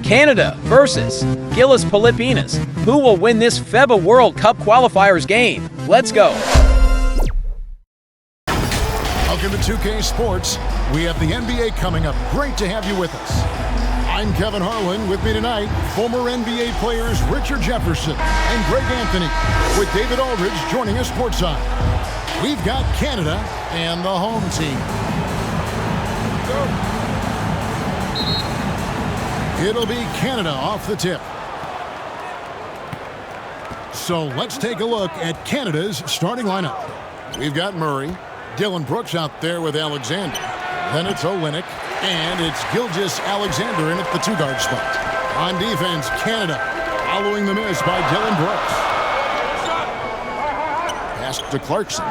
Canada versus GILAS Pilipinas. Who will win this FIBA World Cup qualifiers game? Let's go. Welcome to 2K Sports. We have the NBA coming up. Great to have you with us. I'm Kevin Harlan. With me tonight, former NBA players Richard Jefferson and Greg Anthony, with David Aldridge joining us courtside. We've got Canada and the home team. It'll be Canada off the tip. So let's take a look at Canada's starting lineup. We've got Murray, Dylan Brooks out there with Alexander. Then it's Olynyk, and it's Gilgeous-Alexander in at the two-guard spot. On defense, Canada following the miss by Dylan Brooks. Pass to Clarkson.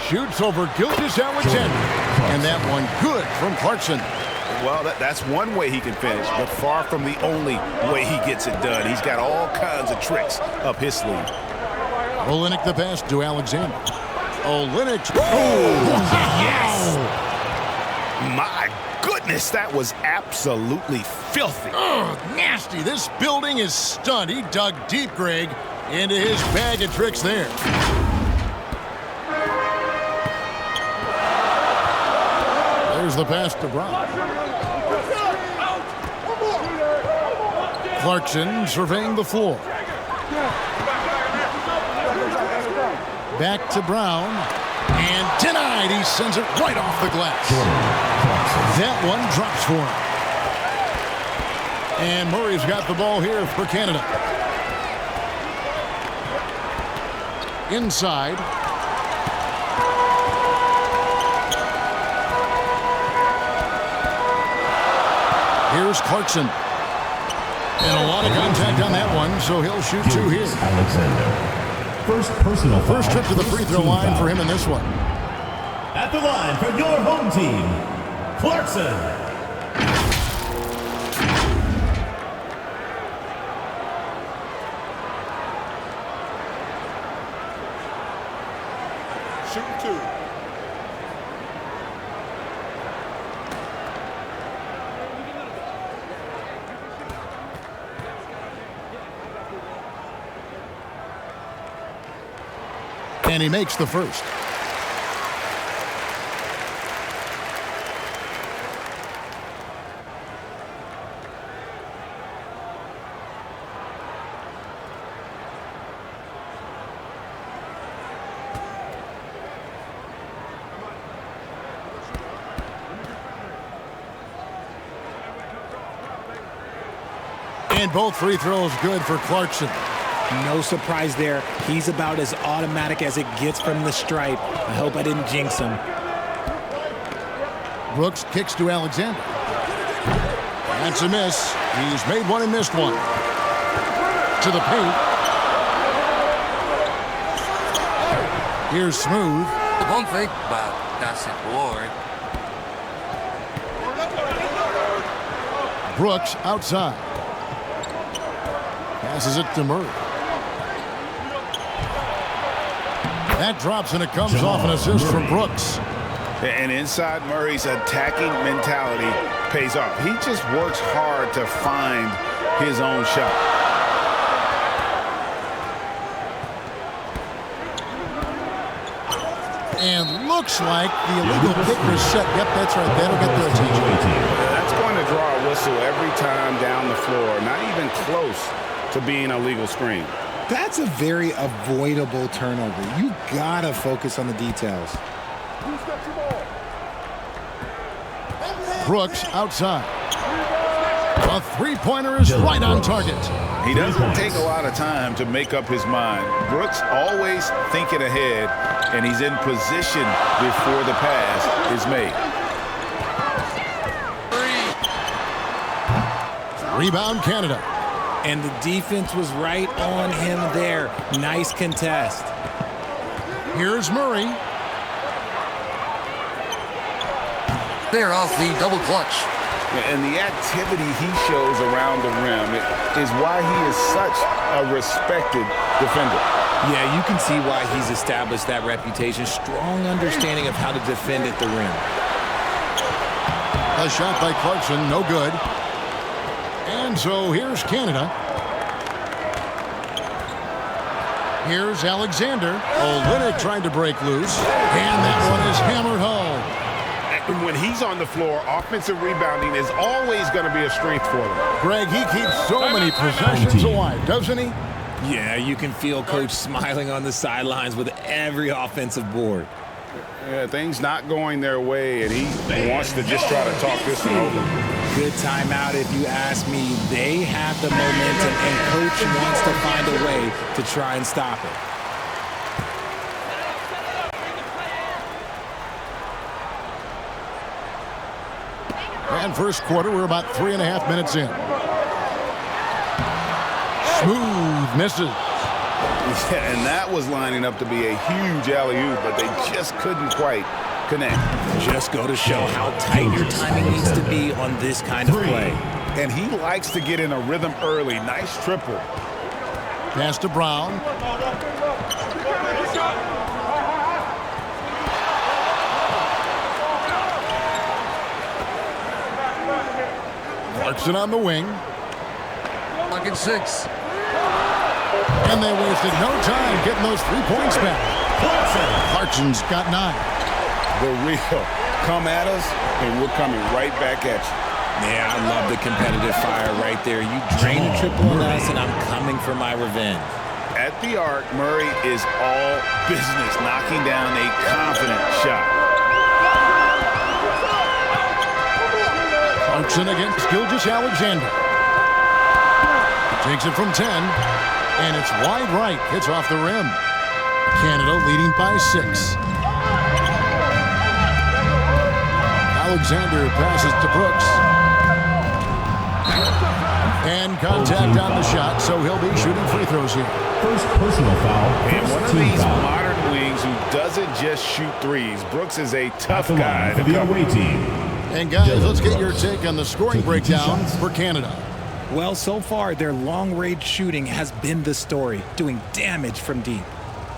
Shoots over Gilgeous-Alexander. And that one good from Clarkson. Well, that's one way he can finish, but far from the only way he gets it done. He's got all kinds of tricks up his sleeve. Olynyk the pass to Alexander. Olynyk. Oh, yes! My goodness, that was absolutely filthy. Oh, nasty. This building is stunned. He dug deep, Greg, into his bag of tricks there. There's the pass to Brown. Clarkson surveying the floor. Back to Brown. And denied. He sends it right off the glass. That one drops for him. And Murray's got the ball here for Canada. Inside. Here's Clarkson. And a lot of contact on that one, so he'll shoot two here. Alexander. First trip to the free throw line for him in this one. At the line for your home team, Clarkson. Shoot two. And he makes the first. And both free throws good for Clarkson. No surprise there. He's about as automatic as it gets from the stripe. I hope I didn't jinx him. Brooks kicks to Alexander. That's a miss. He's made one and missed one. To the paint. Here's Smooth. One thing about that's it, boy. Brooks outside. Passes it to Murray. That drops, and it comes off an assist from Brooks. And inside Murray's attacking mentality pays off. He just works hard to find his own shot. And looks like the illegal pick was set. Yep, that's right. That'll get their attention. That's going to draw a whistle every time down the floor. Not even close to being a legal screen. That's a very avoidable turnover. You gotta focus on the details. Brooks outside. A three-pointer is right on target. He doesn't take a lot of time to make up his mind. Brooks always thinking ahead, and he's in position before the pass is made. Rebound Canada. And the defense was right on him there. Nice contest. Here's Murray. They're off the double clutch. And the activity he shows around the rim is why he is such a respected defender. Yeah, you can see why he's established that reputation. Strong understanding of how to defend at the rim. A shot by Clarkson, no good. And so here's Canada. Here's Alexander. Olynyk trying to break loose. And that one is hammered home. When he's on the floor, offensive rebounding is always going to be a strength for them. Greg, he keeps so many possessions alive, doesn't he? Yeah, you can feel Coach smiling on the sidelines with every offensive board. Yeah, things not going their way, and he wants to just try to talk this one over. Good timeout if you ask me. They have the momentum, and Coach wants to find a way to try and stop it. And first quarter, we're about 3.5 minutes in. Smooth misses. Yeah, and that was lining up to be a huge alley-oop, but they just couldn't quite connect. Just go to show how tight your timing needs to be on this kind of play. And he likes to get in a rhythm early. Nice triple. Pass to Brown. Clarkson on the wing. Pocket 6. And they wasted no time getting those 3 points back. Clarkson's got 9. The real come at us, and we're coming right back at you. Yeah, I love the competitive fire right there. You drain a triple on us, and I'm coming for my revenge. At the arc, Murray is all business, knocking down a confident shot. Clarkson against Gilgeous Alexander. Takes it from 10, and it's wide right. Hits off the rim. Canada leading by 6. Alexander passes to Brooks. And contact on the shot, so he'll be shooting free throws here. First personal foul. And one of these modern wings who doesn't just shoot threes. Brooks is a tough guy to the cover. away team. And guys, let's get your take on the scoring breakdown for Canada. Well, so far, their long-range shooting has been the story, doing damage from deep.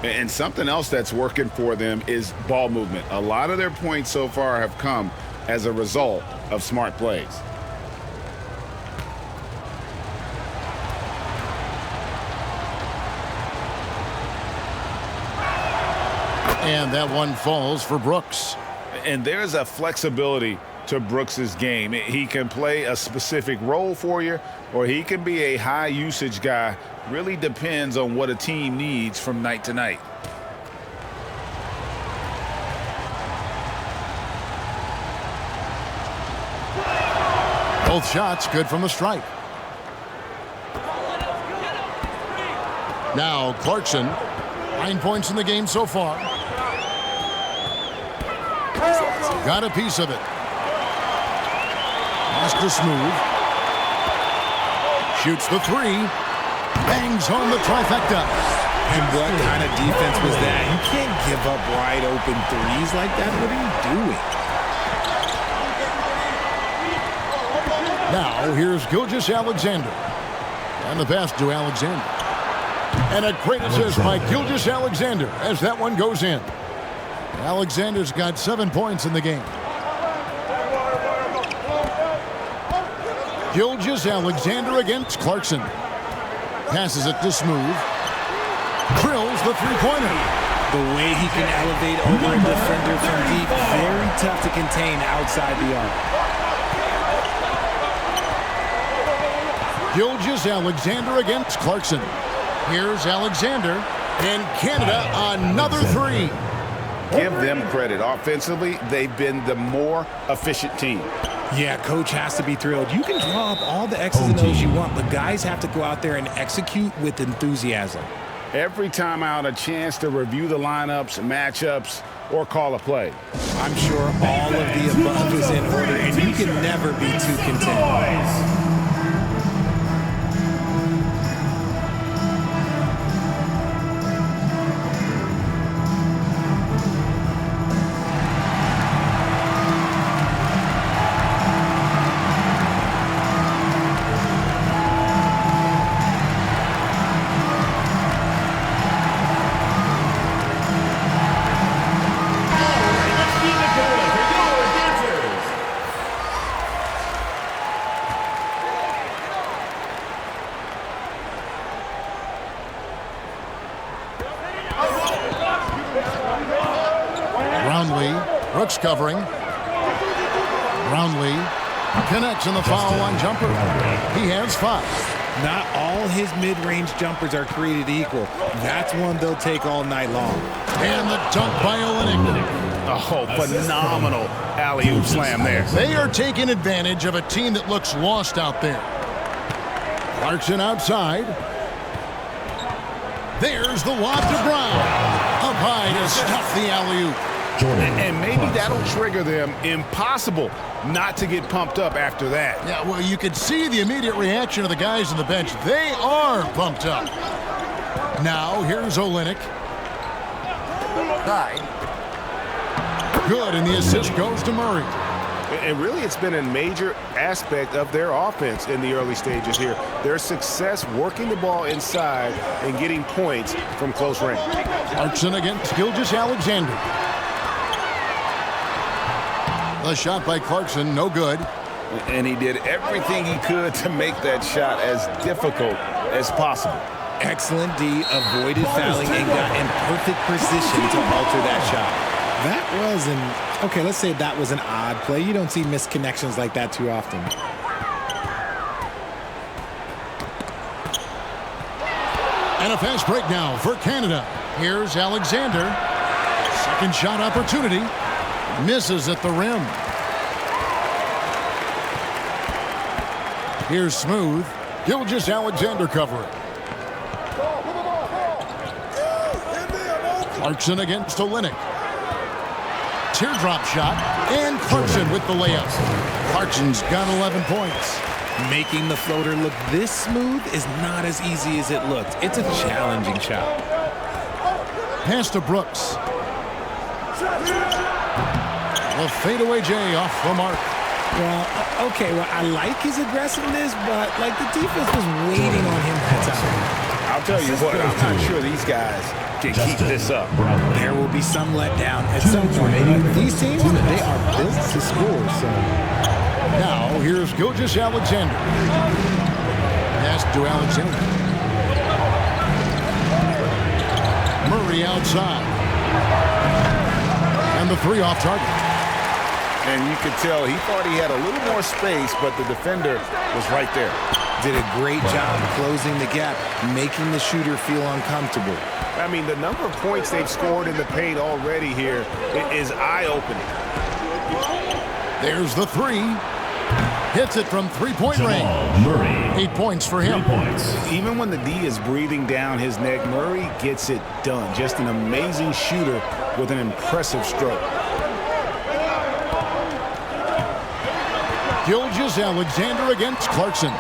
And something else that's working for them is ball movement. A lot of their points so far have come as a result of smart plays. And that one falls for Brooks. And there's a flexibility to Brooks's game. He can play a specific role for you, or he can be a high usage guy. Really depends on what a team needs from night to night. Both shots good from the stripe. Now Clarkson, 9 points in the game so far. Got a piece of it. Pass to Smooth. Shoots the 3. Bangs home the trifecta. And what kind of defense was that? You can't give up wide open threes like that. What are you doing? Now here's Gilgeous Alexander. And the pass to Alexander. And a great assist by Gilgeous Alexander as that one goes in. Alexander's got 7 points in the game. Gilgeous Alexander against Clarkson. Passes it to Smooth. Drills the three-pointer. The way he can elevate over a defender from deep, very tough to contain outside the arc. Gilgeous Alexander against Clarkson. Here's Alexander. And Canada another 3. Give them credit. Offensively, they've been the more efficient team. Yeah, coach has to be thrilled. You can draw up all the X's and O's you want, but guys have to go out there and execute with enthusiasm. Every time out, a chance to review the lineups, matchups, or call a play. I'm sure all of the above is in order, and you can never be too content. covering. Brownlee connects in the foul line jumper. He has 5. Not all his mid-range jumpers are created equal. That's one they'll take all night long. And the dunk by Olynyk. Oh, phenomenal alley-oop slam there. They are taking advantage of a team that looks lost out there. Clarkson outside. There's the lob to Brown. Up high to stuff the alley-oop. And maybe that'll trigger them. Impossible not to get pumped up after that. Yeah, well, you can see the immediate reaction of the guys on the bench. They are pumped up. Now, here's Olynyk. Good, and the assist goes to Murray. And really, it's been a major aspect of their offense in the early stages here. Their success working the ball inside and getting points from close range. Clarkson against Gilgeous-Alexander. The shot by Clarkson, no good. And he did everything he could to make that shot as difficult as possible. Excellent D, avoided fouling and got in perfect position to alter that shot. That was okay, let's say that was an odd play. You don't see missed connections like that too often. And a fast break now for Canada. Here's Alexander. Second shot opportunity. Misses at the rim. Here's Smooth. Gilgeous-Alexander covering. Clarkson against Olynyk. Teardrop shot. And Clarkson with the layup. Clarkson's got 11 points. Making the floater look this smooth is not as easy as it looked. It's a challenging shot. Pass to Brooks. The fadeaway J off the mark. Well, okay, well, I like his aggressiveness, but, like, the defense was waiting on him that time. I'll tell you what, I'm not sure these guys can keep this up. There will be some letdown at some point. But these teams, they are built to score, so. Now, here's Gilgeous-Alexander. Pass to Alexander. Murray outside. And the 3 off target. And you could tell he thought he had a little more space, but the defender was right there. Did a great job closing the gap, making the shooter feel uncomfortable. I mean, the number of points they've scored in the paint already here is eye-opening. There's the 3. Hits it from 3-point range. 8 points for him. Even when the D is breathing down his neck, Murray gets it done. Just an amazing shooter with an impressive stroke. Gilgeous-Alexander against Clarkson.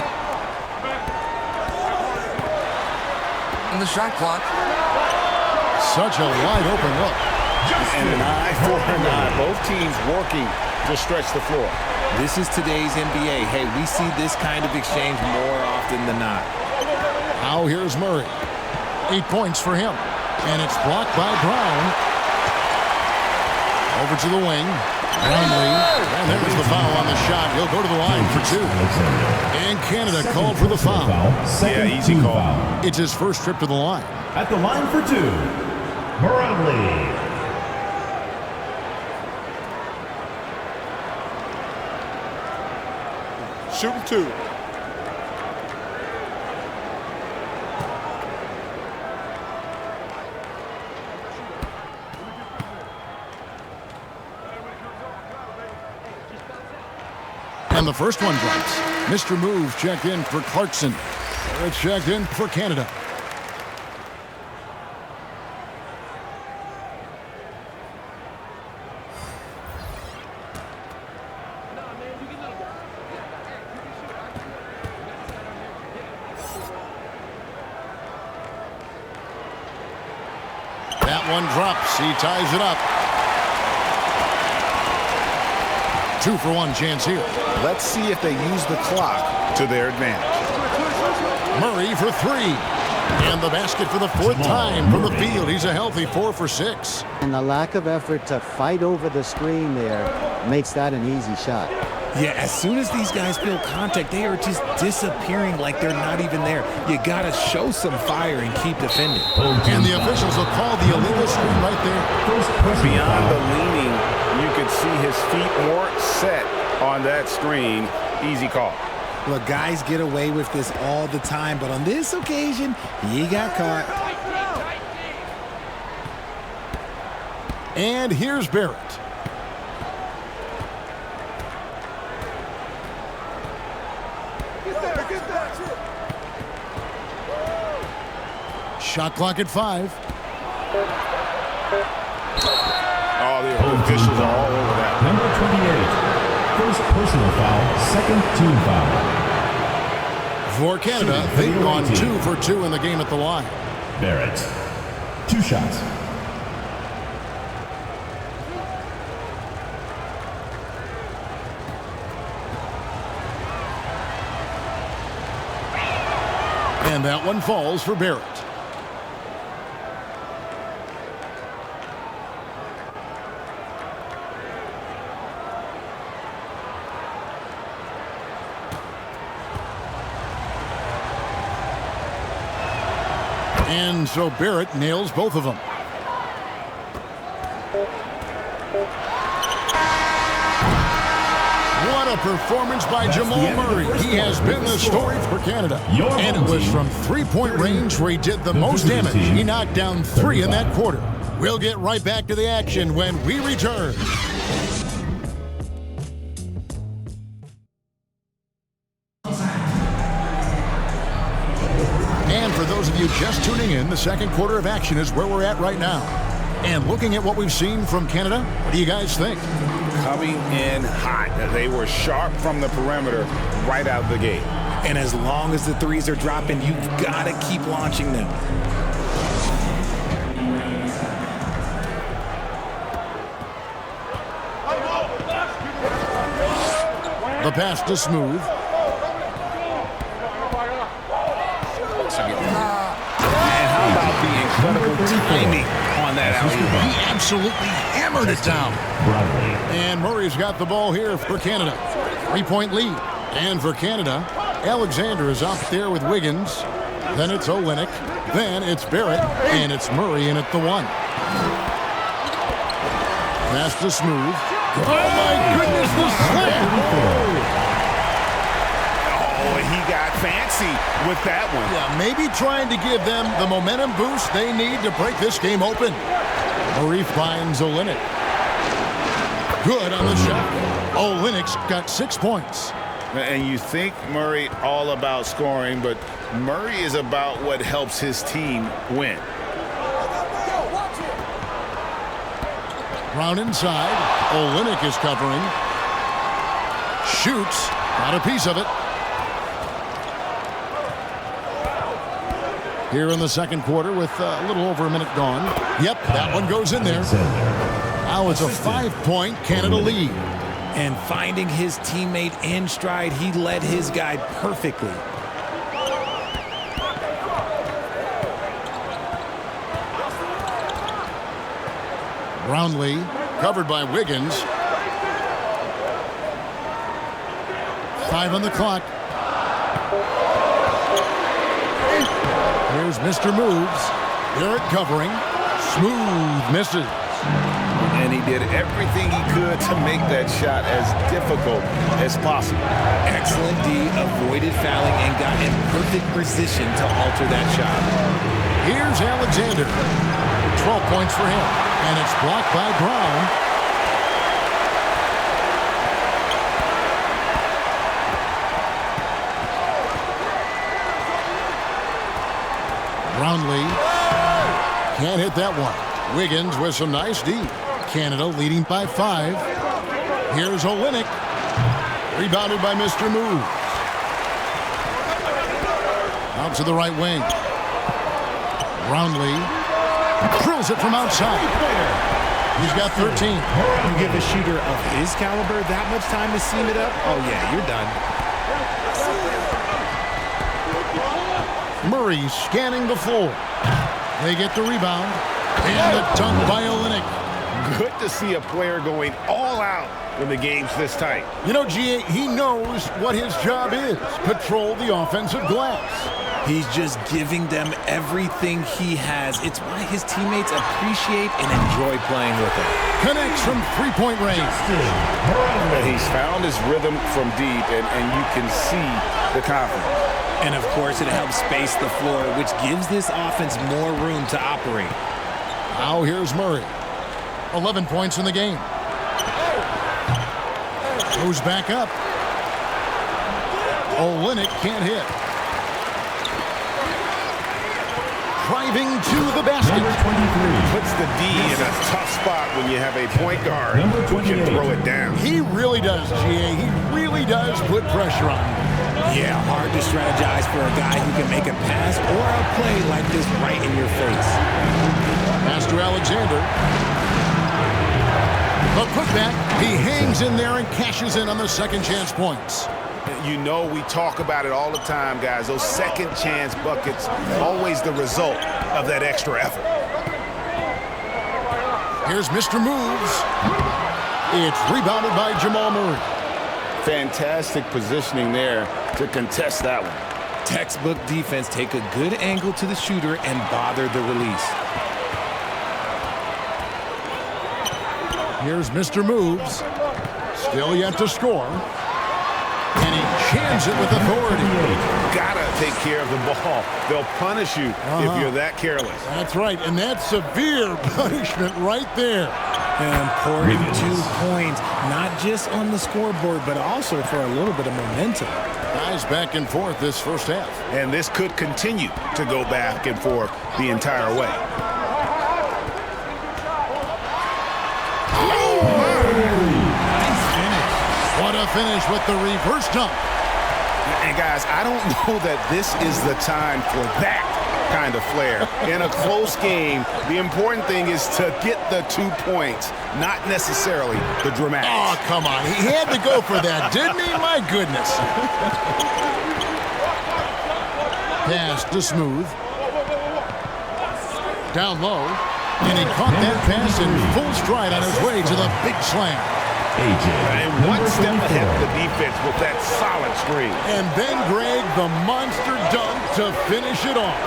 And the shot clock. Such a wide open look. And an eye for an eye. Both teams working to stretch the floor. This is today's NBA. Hey, we see this kind of exchange more often than not. Now here's Murray. 8 points for him. And it's blocked by Brown. Over to the wing. Brownlee. And there's the foul on the shot. He'll go to the line for 2. And Canada called for the foul. Yeah, easy call. It's his first trip to the line. At the line for 2, Barangay. Shooting 2. And the first one drops. Mr. Move checked in for Clarkson. It's checked in for Canada. That one drops. He ties it up. 2-for-1 chance here. Let's see if they use the clock to their advantage. Murray for 3. And the basket for the 4th time from the field. He's a healthy 4 for 6. And the lack of effort to fight over the screen there makes that an easy shot. Yeah, as soon as these guys feel contact, they are just disappearing like they're not even there. You got to show some fire and keep defending. And the officials will call the illegal screen right there. Beyond the leaning, you can could see his feet more set on that screen. Easy call. Look, guys get away with this all the time, but on this occasion, he got caught. And here's Barrett. Shot clock at 5. Oh, the officials are all over that. Number 28. First personal foul, second team foul. For Canada, they've gone 2 for 2 in the game at the line. Barrett. 2 shots. And that one falls for Barrett. And so Barrett nails both of them. What a performance by Jamal Murray. He has been the story for Canada. And it was from three-point range where he did the most damage. He knocked down 3 in that quarter. We'll get right back to the action when we return. And for those of you just tuning in, the second quarter of action is where we're at right now. And looking at what we've seen from Canada, what do you guys think? Coming in hot. They were sharp from the perimeter right out the gate. And as long as the threes are dropping, you've got to keep launching them. The pass to Smooth. And how about the incredible timing on that alley? He absolutely hammered it down. And Murray's got the ball here for Canada. 3-point lead. And for Canada, Alexander is up there with Wiggins. Then it's Olynyk. Then it's Barrett. And it's Murray in at the 1. Pass to Smooth. Oh, my goodness, the slam! Oh, he got fancy with that one. Yeah, maybe trying to give them the momentum boost they need to break this game open. Murray finds Olynyk. Good on the shot. Olynyk's got 6 points. And you think Murray all about scoring, but Murray is about what helps his team win. Round inside. Olynyk is covering. Shoots. Got a piece of it. Here in the second quarter with a little over a minute gone. Yep, that one goes in there. Now it's a 5-point Canada lead. And finding his teammate in stride, he led his guy perfectly. Brownlee, covered by Wiggins. 5 on the clock. Here's Mr. Moves. Barrett covering. Smooth misses. And he did everything he could to make that shot as difficult as possible. Excellent D, avoided fouling and got in perfect position to alter that shot. Here's Alexander. 12 points for him. And it's blocked by Brown. Brownlee can't hit that one. Wiggins with some nice D. Canada leading by 5. Here's Olynyk. Rebounded by Mr. Move. Out to the right wing. Brownlee drills it from outside. He's got 13. You give a shooter of his caliber that much time to seam it up? Oh, yeah, you're done. Murray scanning the floor. They get the rebound. And a dunk by Olynyk. Good to see a player going all out when the game's this tight. You know, GA, he knows what his job is. Patrol the offensive glass. He's just giving them everything he has. It's why his teammates appreciate and enjoy playing with him. Connects from three-point range. And he's found his rhythm from deep, and you can see the confidence. And, of course, it helps space the floor, which gives this offense more room to operate. Now here's Murray. 11 points in the game. Goes back up. Olynyk can't hit. Driving to the basket. Puts the D in a tough spot when you have a point guard who can throw it down. He really does, GA. He really does put pressure on him. Yeah, hard to strategize for a guy who can make a pass or a play like this right in your face. Pass to Alexander. The putback. He hangs in there and cashes in on the second chance points. You know, we talk about it all the time, guys. Those second chance buckets, always the result of that extra effort. Here's Mr. Moves. It's rebounded by Jamal Murray. Fantastic positioning there to contest that one. Textbook defense. Take a good angle to the shooter and bother the release. Here's Mr. Moves. Still yet to score. And he jams it with authority. Gotta take care of the ball. They'll punish you if you're that careless. That's right, and that's severe punishment right there. An important 2 points, not just on the scoreboard, but also for a little bit of momentum. Guys back and forth this first half. And this could continue to go back and forth the entire way. What a finish with the reverse dunk. And guys, I don't know that this is the time for that kind of flair. In a close game, the important thing is to get the 2 points, not necessarily the dramatics. Oh, come on. He had to go for that, didn't he? My goodness. Pass to Smooth. Down low. And he caught that pass in full stride on his way to the big slam. And one step ahead of the defense with that solid screen. And then, Greg, the monster dunk to finish it off.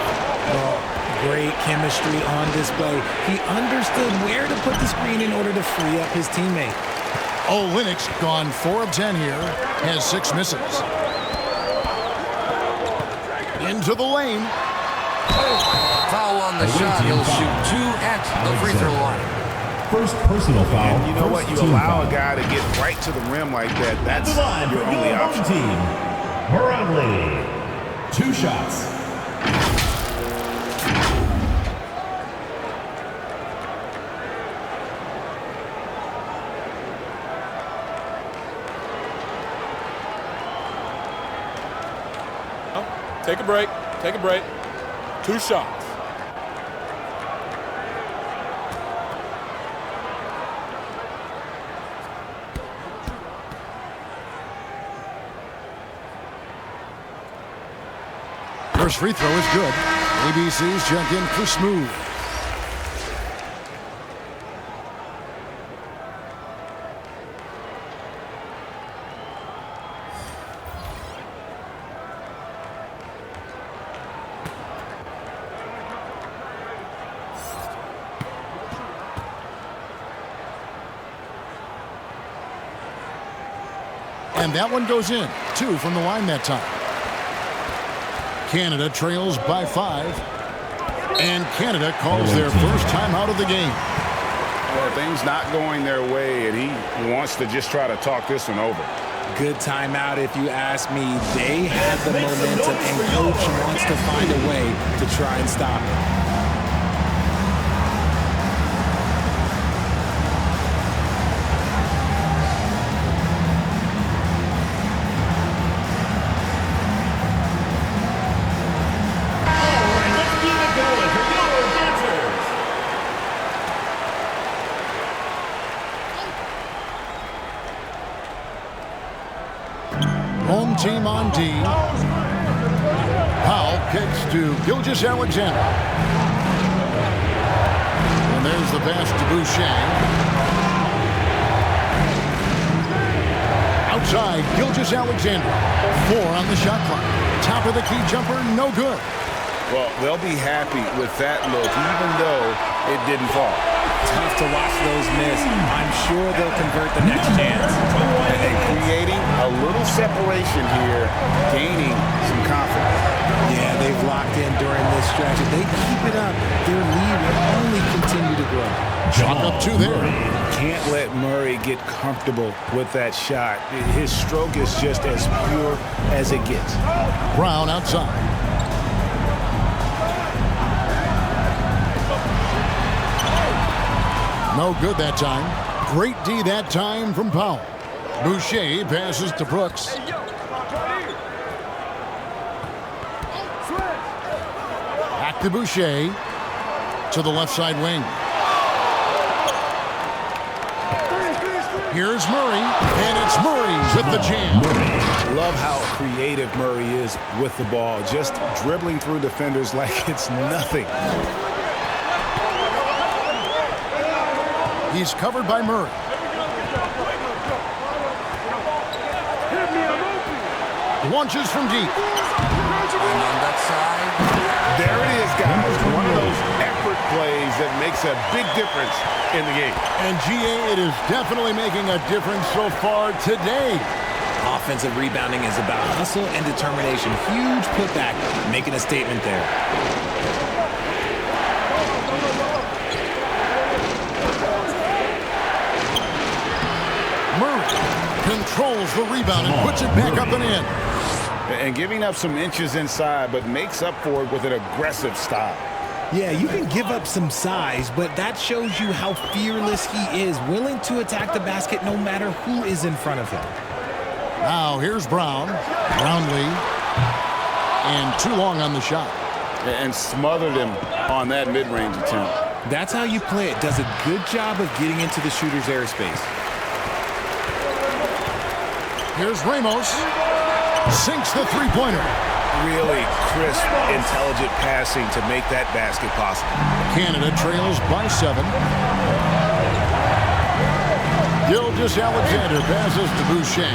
Well, great chemistry on display. He understood where to put the screen in order to free up his teammate. Olynyk's gone 4 of 10 here. Has 6 misses. Into the lane. Foul on the shot. He'll shoot 2 at the free throw line. First personal foul. And you know what? You allow a guy to get right to the rim like that. That's your only option. Team. Barangay. 2 shots. Take a break. Take a break. 2 shots. First free throw is good. ABC's check in for Smooth. And that one goes in. 2 from the line that time. Canada trails by 5. And Canada calls their first time out of the game. Well, things not going their way, and he wants to just try to talk this one over. Good timeout if you ask me. They have the momentum, and coach wants to find a way to try and stop it. Home team on D. Powell kicks to Gilgeous-Alexander. And there's the pass to Boucher. outside, Gilgis Alexander. 4 on the shot clock. Top of the key jumper, no good. Well, they'll be happy with that look, even though it didn't fall. Tough to watch those miss. I'm sure they'll convert the next chance. And creating a little separation here, gaining some confidence. Yeah, they've locked in during this stretch. If they keep it up, their lead will only continue to grow. Chalk up 2 there. Can't let Murray get comfortable with that shot. His stroke is just as pure as it gets. Brown outside. No good that time. Great D that time from Powell. Boucher passes to Brooks. Back to Boucher. To the left side wing. Here's Murray, and it's Murray with the jam. Love how creative Murray is with the ball, just dribbling through defenders like it's nothing. He's covered by Murray. Launches from deep. And on that side. There it is, guys. One of those effort plays that makes a big difference in the game. And GA, it is definitely making a difference so far today. Offensive rebounding is about hustle and determination. Huge putback, making a statement there. Murray controls the rebound and puts it back up and in. And giving up some inches inside, but makes up for it with an aggressive style. Yeah, you can give up some size, but that shows you how fearless he is, willing to attack the basket no matter who is in front of him. Now here's Brown. Brownlee. And too long on the shot. And smothered him on that mid-range attempt. That's how you play it. Does a good job of getting into the shooter's airspace. Here's Ramos. Sinks the three-pointer. Really crisp, intelligent passing to make that basket possible. Canada trails by 7. Gilgis Alexander passes to Boucher.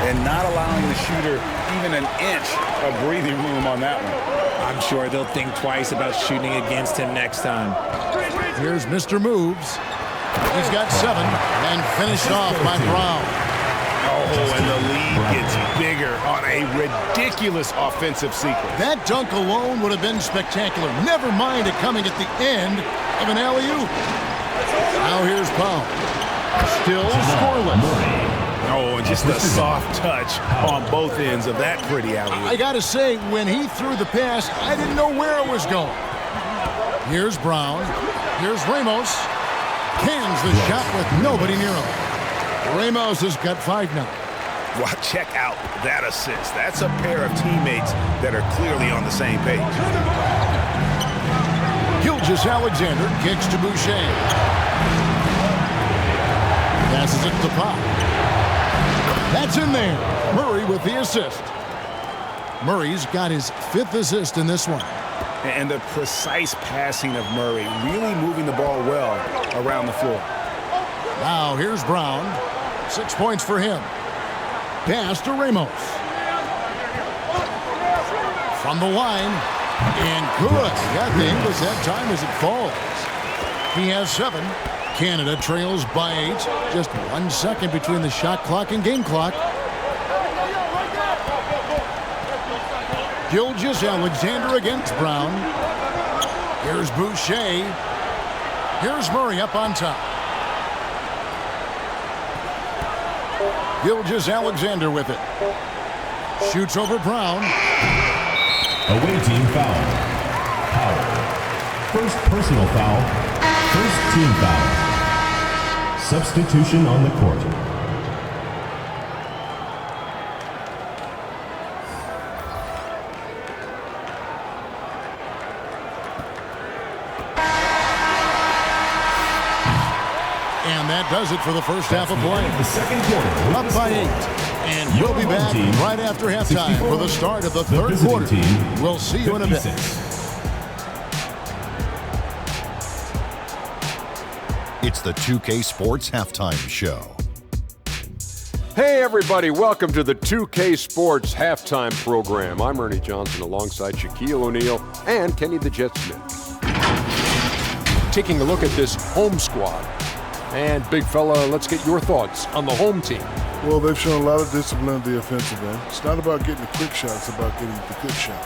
And not allowing the shooter even an inch of breathing room on that one. I'm sure they'll think twice about shooting against him next time. Here's Mr. Moves. He's got 7 and finished off by Brown. Oh, and the lead gets bigger on a ridiculous offensive sequence. That dunk alone would have been spectacular. Never mind it coming at the end of an alley-oop. Now here's Powell. Still scoreless. Oh, and just a soft touch on both ends of that pretty alley-oop. I got to say, when he threw the pass, I didn't know where it was going. Here's Brown. Here's Ramos. Cans the shot with nobody near him. Ramos has got 5 now. Well, check out that assist. That's a pair of teammates that are clearly on the same page. Gilgis Alexander kicks to Boucher. Passes it to Pop. That's in there. Murray with the assist. Murray's got his 5th assist in this one. And the precise passing of Murray, really moving the ball well around the floor. Now here's Brown. 6 points for him. Pass to Ramos. From the line. And good. Got the English that time as it falls. He has 7. Canada trails by 8. Just 1 second between the shot clock and game clock. Gilgis Alexander against Brown. Here's Boucher. Here's Murray up on top. Gilgis Alexander with it. Shoots over Brown. Away team foul. Foul. First personal foul. First team foul. Substitution on the court. And that does it for the first half of play. The second quarter. Up by 8. And we'll be back right after halftime for the start of the third quarter. We'll see you in a bit. It's the 2K Sports Halftime Show. Hey everybody, welcome to the 2K Sports Halftime Program. I'm Ernie Johnson alongside Shaquille O'Neal and Kenny the Jet Smith. Taking a look at this home squad. And big fella, let's get your thoughts on the home team. Well, they've shown a lot of discipline at the offensive end. It's not about getting the quick shot, it's about getting the good shot.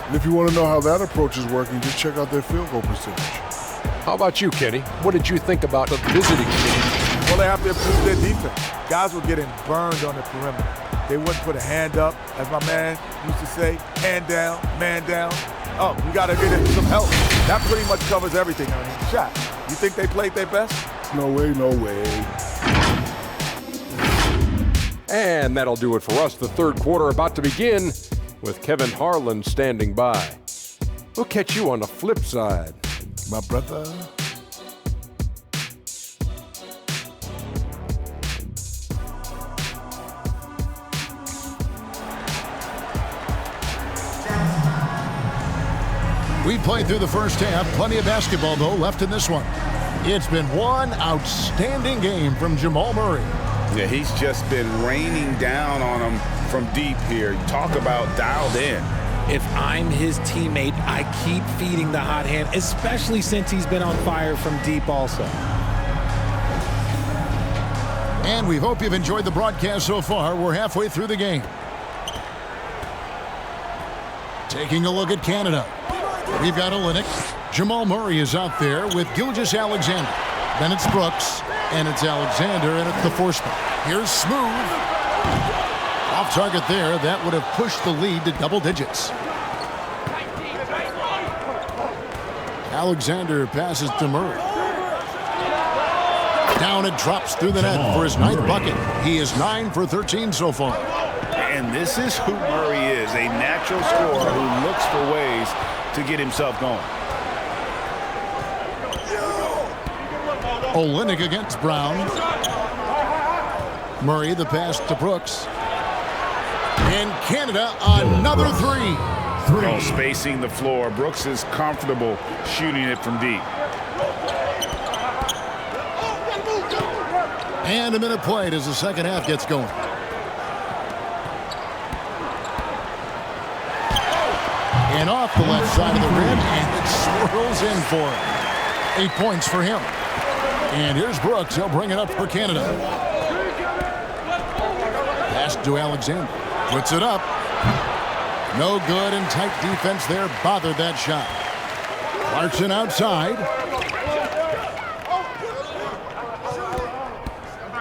And if you want to know how that approach is working, just check out their field goal percentage. How about you, Kenny? What did you think about the visiting team? Well, they have to improve their defense. Guys were getting burned on the perimeter. They wouldn't put a hand up, as my man used to say, hand down, man down. Oh, we got to get some help. That pretty much covers everything, Ernie. Shot. You think they played their best? No way, no way. And that'll do it for us. The third quarter about to begin with Kevin Harlan standing by. We'll catch you on the flip side, my brother. We played through the first half. Plenty of basketball, though, left in this one. It's been one outstanding game from Jamal Murray. Yeah, he's just been raining down on him from deep here. Talk about dialed in. If I'm his teammate, I keep feeding the hot hand, especially since he's been on fire from deep also. And we hope you've enjoyed the broadcast so far. We're halfway through the game. Taking a look at Canada. We've got Olynyk. Jamal Murray is out there with Gilgeous-Alexander. Then it's Brooks, and it's Alexander, and it's the force spot. Here's Smooth. Off target there. That would have pushed the lead to double digits. Alexander passes to Murray. Down it drops through the net for his 9th bucket. He is 9 for 13 so far. And this is who Murray is, a natural scorer who looks for ways to get himself going. Olynyk against Brown. Murray the pass to Brooks. And Canada another three. Oh, spacing the floor. Brooks is comfortable shooting it from deep. And a minute played as the second half gets going. And off the left side of the rim, and it swirls in for him. 8 points for him. And here's Brooks. He'll bring it up for Canada. Pass to Alexander. Puts it up. No good, and tight defense there bothered that shot. Clarkson outside.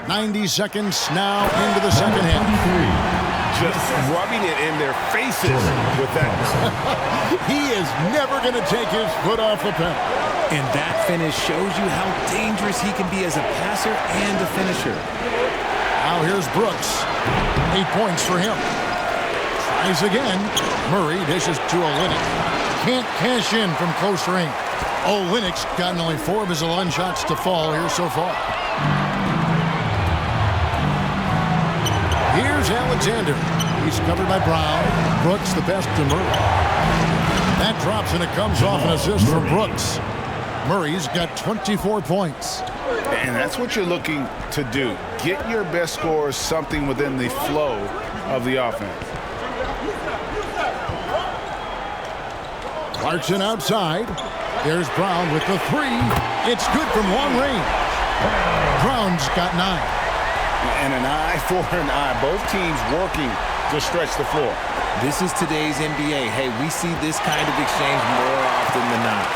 90 seconds now into the second half. Just rubbing it in their faces with that. He is never going to take his foot off the pedal. And that finish shows you how dangerous he can be as a passer and a finisher. Now here's Brooks. 8 points for him. Tries again. Murray dishes to Olynyk. Can't cash in from close range. Olynyk's gotten only 4 of his 11 shots to fall here so far. Here's Alexander. He's covered by Brown. Brooks the best to Murray. That drops, and it comes off an assist from Brooks. Murray's got 24 points. And that's what you're looking to do. Get your best scorers something within the flow of the offense. Clarkson outside. There's Brown with the three. It's good from long range. Brown's got 9. And an eye for an eye. Both teams working to stretch the floor. This is today's NBA. Hey, we see this kind of exchange more often than not.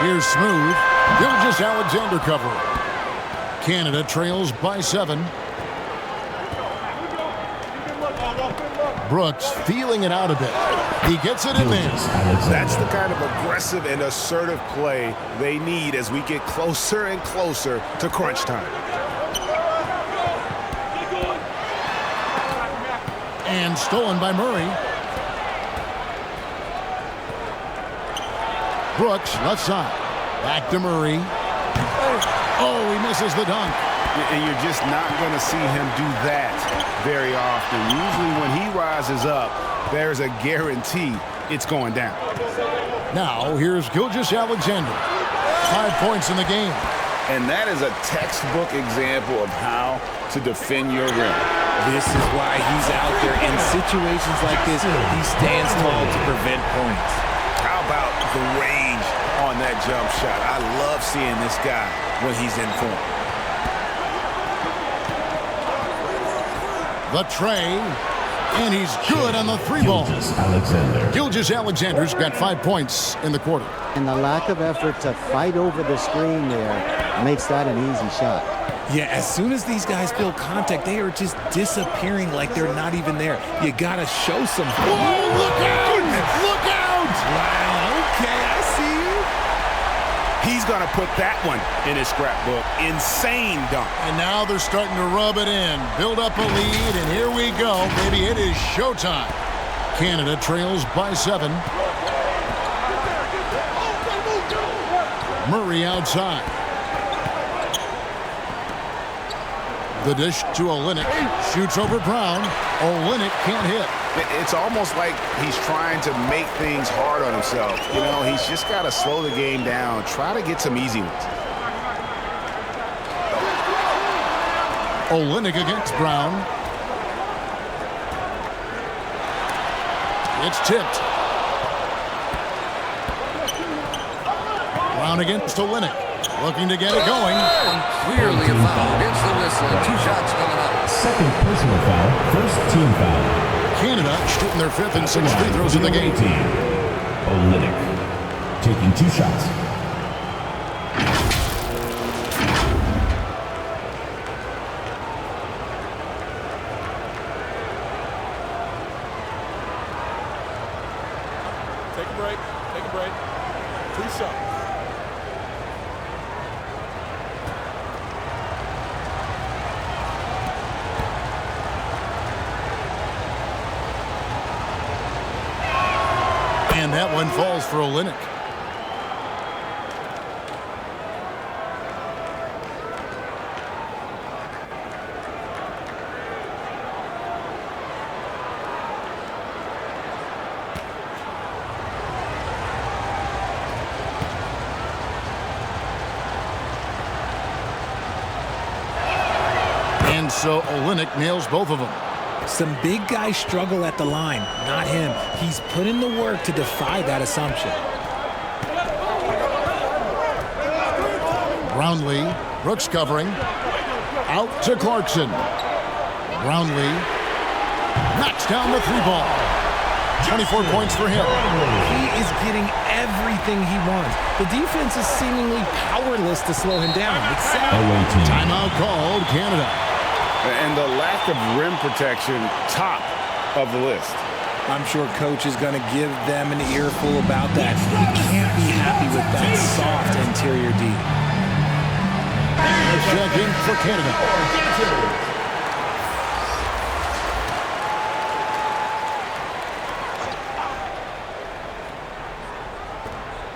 Here's Smooth. Gilgeous-Alexander covering. Canada trails by 7. Brooks feeling it out a bit. He gets it in there. That's the kind of aggressive and assertive play they need as we get closer and closer to crunch time. And stolen by Murray. Brooks, left side. Back to Murray. Oh, he misses the dunk. And you're just not going to see him do that very often. Usually when he rises up, there's a guarantee it's going down. Now, here's Gilgeous-Alexander. 5 points in the game. And that is a textbook example of how to defend your rim. This is why he's out there in situations like this. He stands tall to prevent points. How about the range on that jump shot? I love seeing this guy when he's in form. The tray, and he's good on the three ball. Gilgeous-Alexander's got 5 points in the quarter. And the lack of effort to fight over the screen there makes that an easy shot. Yeah, as soon as these guys feel contact, they are just disappearing like they're not even there. You gotta show some. Whoa, look out! Look out! Wow, okay, I see you. He's gonna put that one in his scrapbook. Insane dunk. And now they're starting to rub it in. Build up a lead, and here we go. Baby, it is showtime. Canada trails by 7. Murray outside. The dish to Olynyk. Shoots over Brown. Olynyk can't hit. It's almost like he's trying to make things hard on himself. You know, he's just got to slow the game down. Try to get some easy ones. Olynyk against Brown. It's tipped. Brown against Olynyk. Looking to get it going. Clearly a foul. Hits the whistle. 2 shots coming up. Second personal foul. First team foul. Canada shooting their 5th and 6th free throws in the game. Olynyk taking 2 shots. Take a break. Take a break. 2 shots. And that one falls for Olynyk. And so Olynyk nails both of them. Some big guys struggle at the line, not him. He's put in the work to defy that assumption. Brownlee, Brooks covering. Out to Clarkson. Brownlee knocks down the 3 ball. 24 points for him. He is getting everything he wants. The defense is seemingly powerless to slow him down. It's sad. Timeout called, Canada. And the lack of rim protection, top of the list. I'm sure coach is going to give them an earful about that. He can't be happy with that soft interior D. Check in for Canada.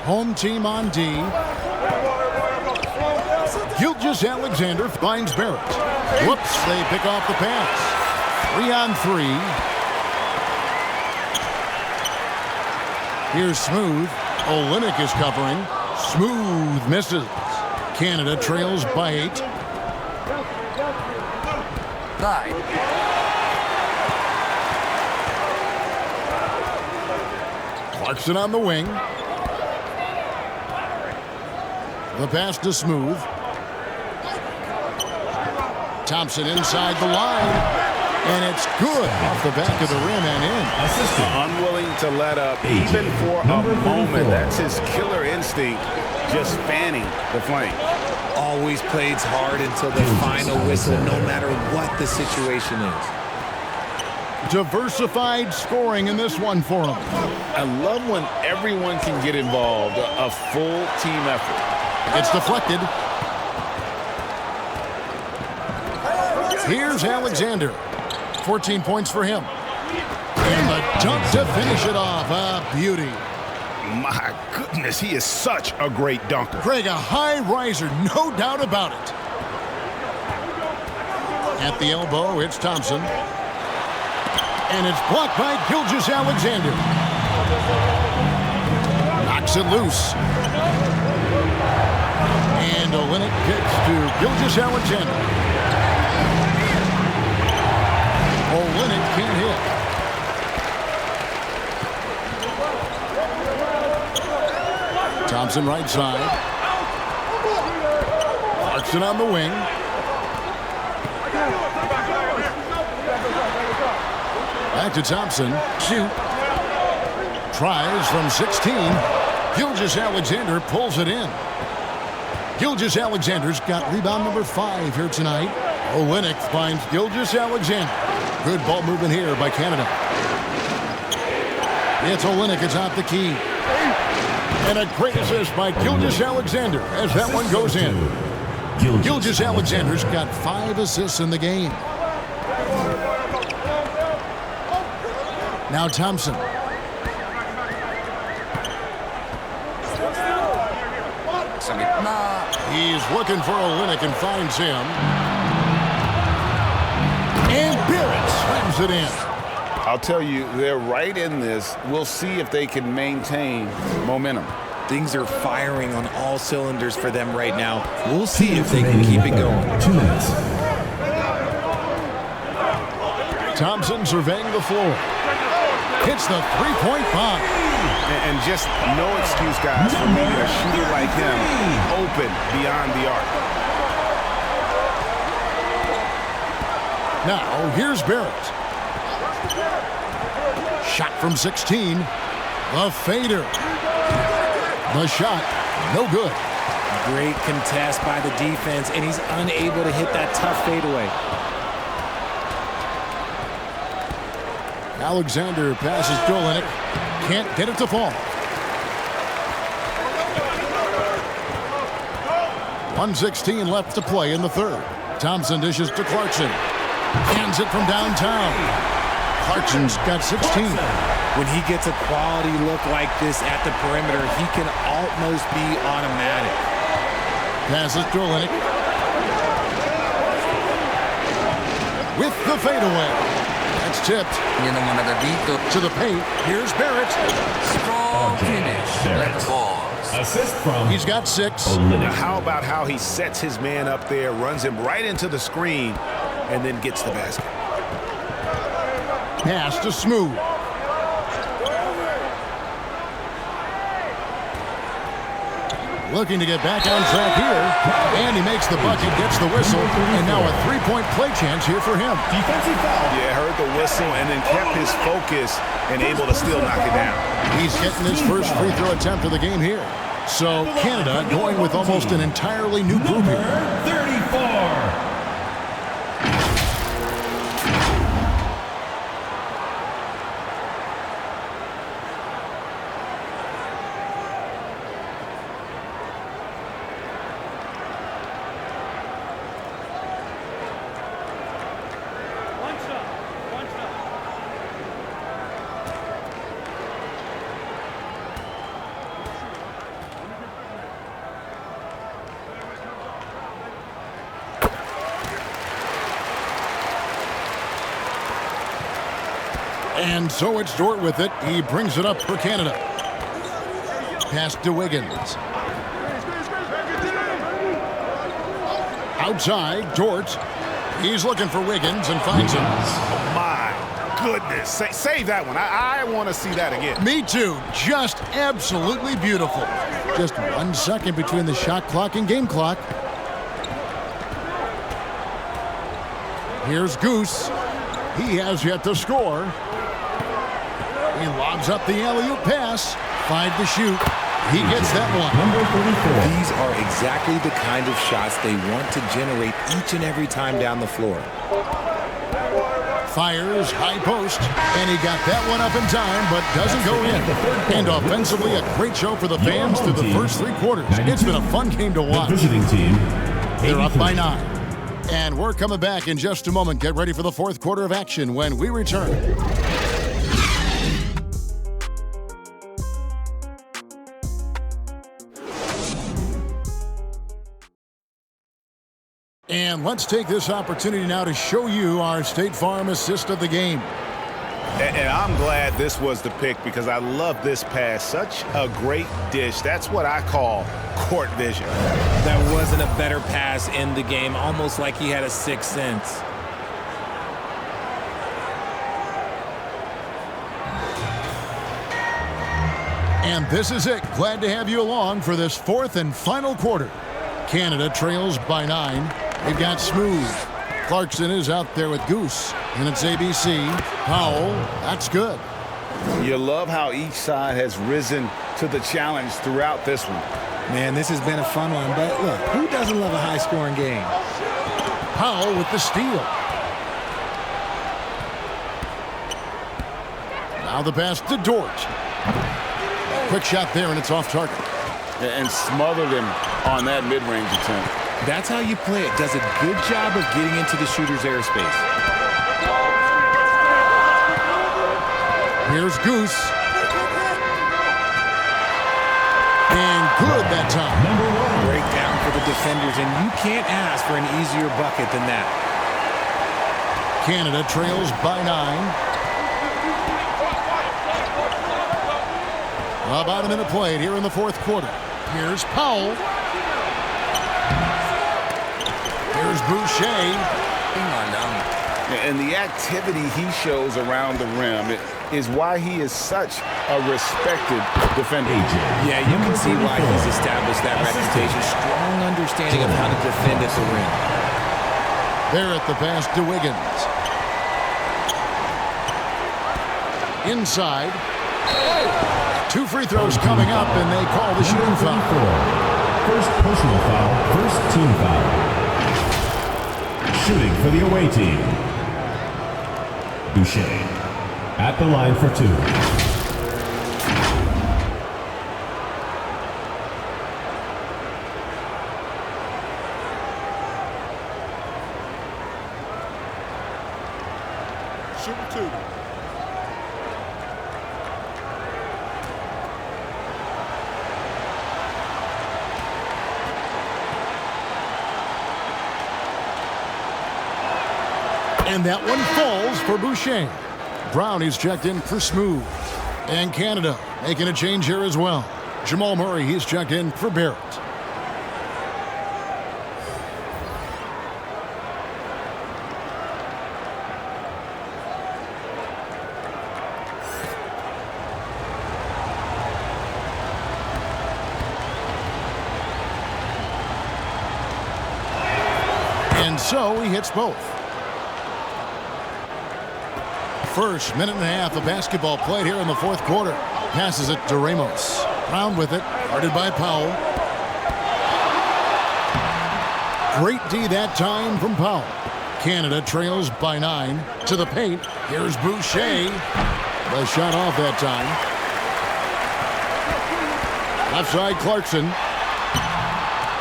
Home team on D. Gilgeous-Alexander finds Barrett. Whoops, they pick off the pass. 3-on-3. Here's Smooth. Olynyk is covering. Smooth misses. Canada trails by 8. 9. Clarkson on the wing. The pass to Smooth. Thompson inside the line. And it's good off the back of the rim and in. Unwilling to let up even for a moment. That's his killer instinct, just fanning the flame. Always plays hard until the final whistle, no matter what the situation is. Diversified scoring in this one for him. I love when everyone can get involved, a full team effort. It's deflected. Here's Alexander. 14 points for him. And the dunk to finish it off. A beauty. My goodness, he is such a great dunker. Greg, a high riser, no doubt about it. At the elbow, it's Thompson. And it's blocked by Gilgeous-Alexander. Knocks it loose. And Olynyk gets to Gilgeous Alexander. Olynyk can't hit. Thompson right side. Clarkson on the wing. Back to Thompson. Shoot. Tries from 16. Gilgeous Alexander pulls it in. Gilgeous Alexander's got rebound number 5 here tonight. Olynyk finds Gilgeous Alexander. Good ball movement here by Canada. It's Olynyk atop the key. And a great assist by Gilgeous Alexander as that one goes in. Gilgeous Alexander's got 5 assists in the game. Now Thompson. He's looking for Olynyk and finds him. And Barrett slams it in. I'll tell you, they're right in this. We'll see if they can maintain momentum. Things are firing on all cylinders for them right now. We'll see if they can keep it going. 2 minutes. Thompson surveying the floor. Hits the three-point bomb. And just no excuse, guys, for leaving a shooter like him open beyond the arc. Now, here's Barrett. Shot from 16. The fader. The shot, no good. Great contest by the defense, and he's unable to hit that tough fadeaway. Alexander passes to Olynyk. Can't get it to fall. 1:16 left to play in the third. Thompson dishes to Clarkson. Hands it from downtown. Clarkson's got 16. When he gets a quality look like this at the perimeter, he can almost be automatic. Passes to Olynyk. With the fadeaway. That's tipped. To the paint. Here's Barrett. Strong finish. Let the ball. Assist from. He's got 6. Now, how about how he sets his man up there, runs him right into the screen, and then gets the basket. Pass to Smooth. Looking to get back on track here. And he makes the bucket, gets the whistle, and now a three-point play chance here for him. Defensive foul. Yeah, heard the whistle and then kept his focus and able to still knock it down. He's getting his first free throw attempt of the game here. So Canada going with almost an entirely new group here. 34. And so it's Dort with it. He brings it up for Canada. Pass to Wiggins. Outside, Dort. He's looking for Wiggins and finds him. Oh, my goodness. Save that one. I want to see that again. Me too. Just absolutely beautiful. Just 1 second between the shot clock and game clock. Here's Goose. He has yet to score. He lobs up the alley-oop pass. 5 to shoot. He gets that one. Number 34. These are exactly the kind of shots they want to generate each and every time down the floor. Fires high post, and he got that one up in time, but doesn't go in. And offensively, a great show for the fans through the first 3 quarters. It's been a fun game to watch. Visiting team. They're up by 9. And we're coming back in just a moment. Get ready for the 4th quarter of action when we return. And let's take this opportunity now to show you our State Farm assist of the game. And I'm glad this was the pick because I love this pass. Such a great dish. That's what I call court vision. That wasn't a better pass in the game, almost like he had a sixth sense. And this is it. Glad to have you along for this fourth and final quarter. Canada trails by 9. They've got Smooth. Clarkson is out there with Goose. And it's ABC. Powell, that's good. You love how each side has risen to the challenge throughout this one. Man, this has been a fun one, but look, who doesn't love a high-scoring game? Powell with the steal. Now the pass to Dort. Quick shot there, and it's off target. And smothered him on that mid-range attempt. That's how you play it. Does a good job of getting into the shooter's airspace. Here's Goose. And good that time. Breakdown for the defenders, and you can't ask for an easier bucket than that. Canada trails by 9. About a minute played here in the fourth quarter. Here's Powell. Here's Boucher. And the activity he shows around the rim is why he is such a respected defender. Yeah, you can see why he's established that reputation. Strong understanding of how to defend at the rim. There at the pass to Wiggins. Inside. 2 free throws coming up, and they call the shooting foul. First personal foul, first team foul. Shooting for the away team. Boucher at the line for 2. And that one falls for Boucher. Brownie's checked in for Smooth. And Canada making a change here as well. Jamal Murray, he's checked in for Barrett. And so he hits both. First minute and a half of basketball played here in the fourth quarter. Passes it to Ramos. Brown with it, guarded by Powell. Great D that time from Powell. Canada trails by 9 to the paint. Here's Boucher. The shot off that time. Left side Clarkson.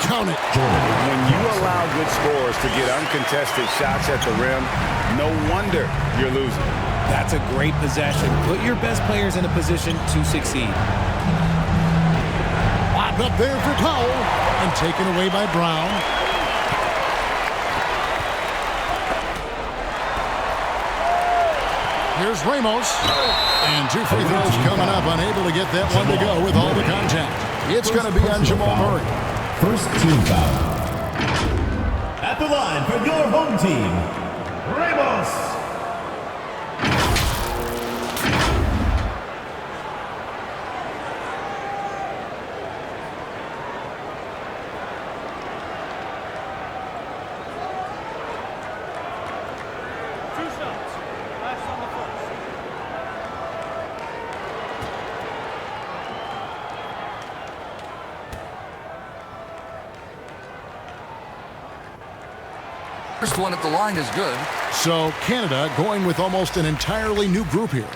Count it. When you allow good scorers to get uncontested shots at the rim, no wonder you're losing. That's a great possession. Put your best players in a position to succeed. Lobbed up there for Powell and taken away by Brown. Here's Ramos. And 2 free throws coming up. Unable to get that one to go with all the contact. It's going to be on Jamal Murray. First team foul. At the line for your home team, Ramos. First one at the line is good. So Canada going with almost an entirely new group here.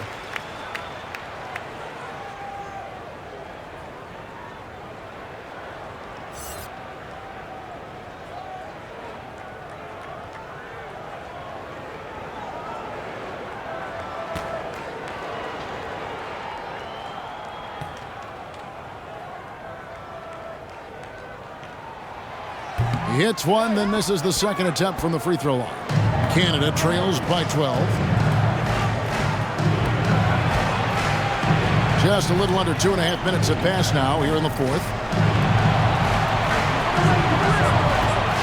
He hits one, then misses the second attempt from the free throw line. Canada trails by 12. Just a little under 2.5 minutes have passed now here in the fourth.